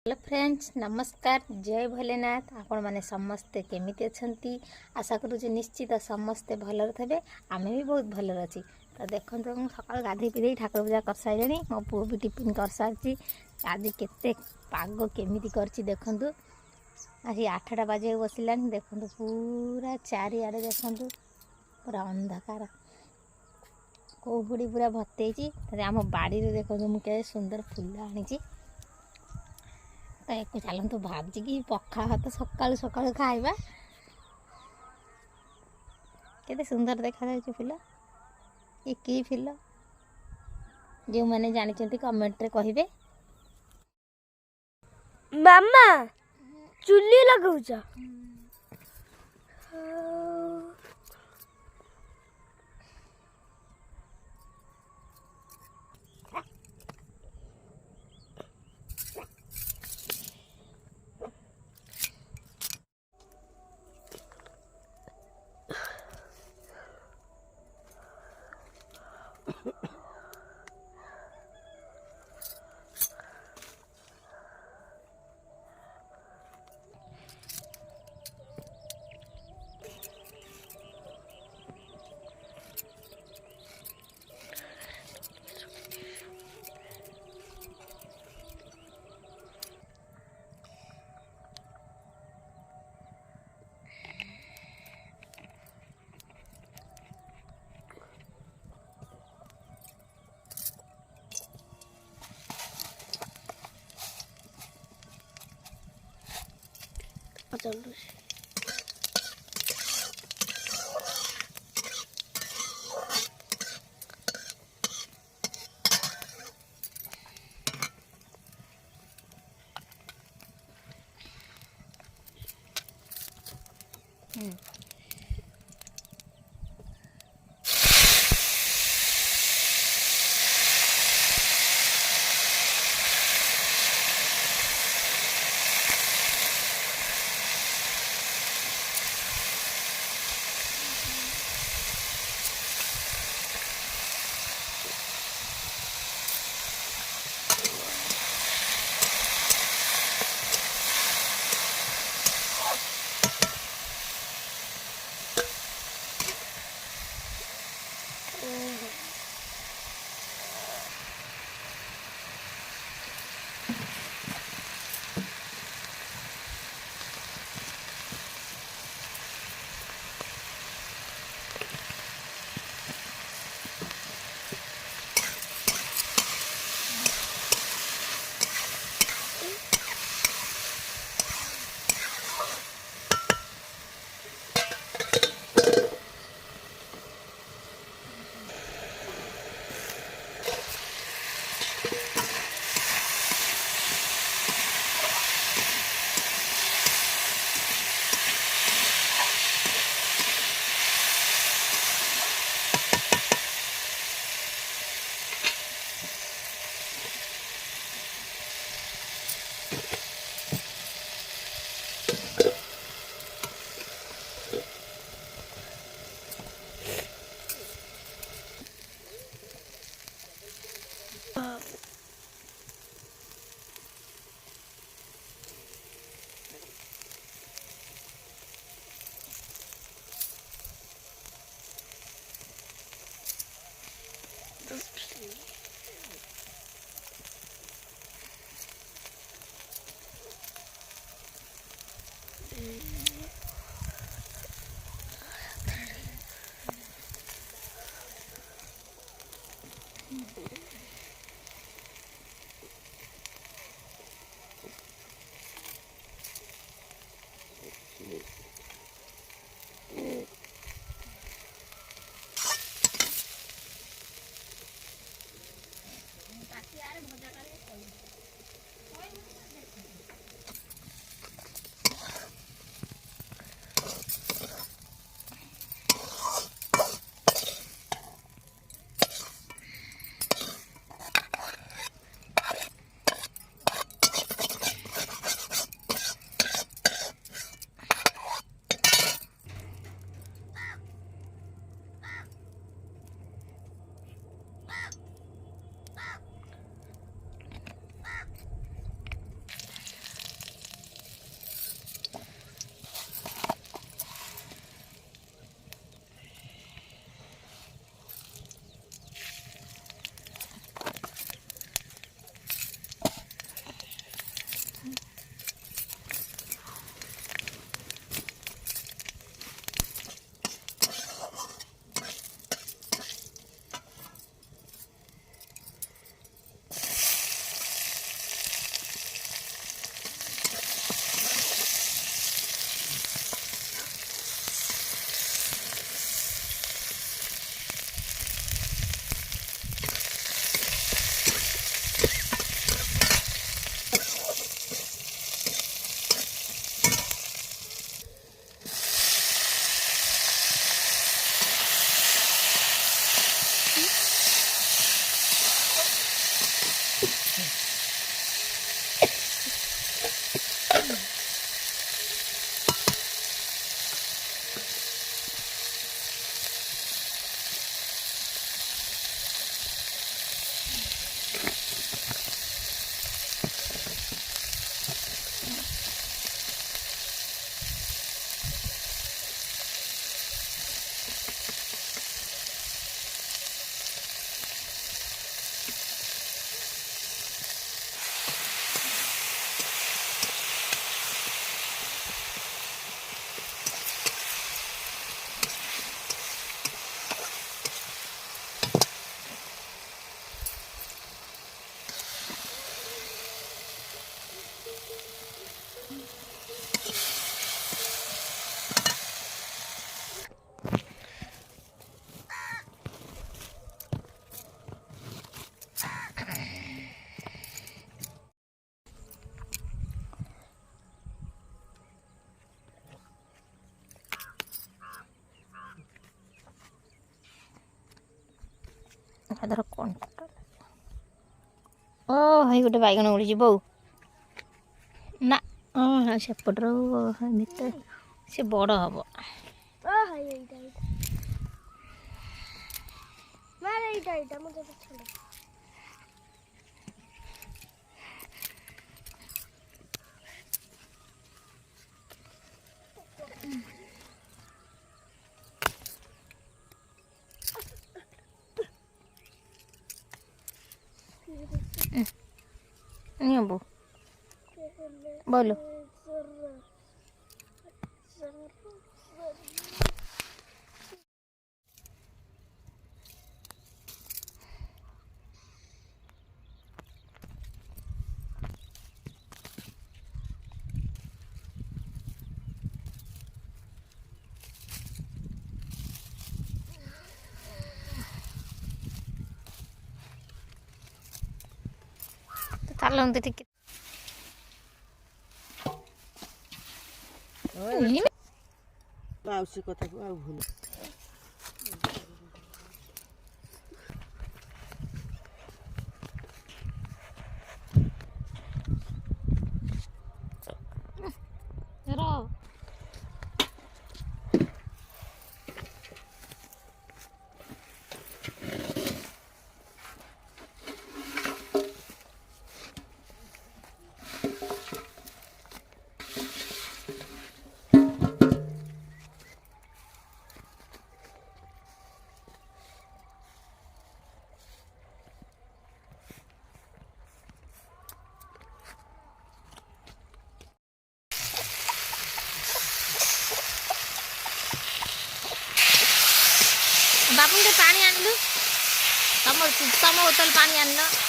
Hello friends, नमस्कार। जय भोलेनाथ। आपण मैंने समस्ते केमिति अछंती? आशा करूँ निश्चित समस्ते भलर थे। आम भी बहुत भलर अच्छी। तो देखो मुझे सकाल गाधे पीधे ठाकुर पूजा कर सारे। मो पु भी टिफिन कर सारी। आज केते पाग केमिति करछि देखंतु। आज 8टा बाजे बसिलानी। देखंतु पूरा चारिआडे देखंतु पूरा अंधकार। कोहुड़ी पूरा भत्तेची। आम बाड़ी रे देखंतु मुझे सुंदर फूल आनी। तो एक चलतु भाजी की पखाल भात सकालू सकालू खाइबा। केते सुंदर देखा जाउछि फूल। ये की फूल जो मैंने जानी कमेंट रे कहिबे। मामा चुल्ली लगाउछ। चल ଧର କଣ୍ଟା ଓ ହେଇ ଗୋଟେ ବାଇଗଣ ଉଡ଼ିଛି ବୋଉ ନା ସେପଟର ଭିତରେ ସେ ବଡ଼ ହବ। ନିଅ ବୋଉ बोलो ଚାଲନ୍ତୁ ଟିକେ ମାଉସୀ କଥାକୁ ଆଉ ଭୁଲ बाबू के पानी आनलु तम बोतल पानी आनल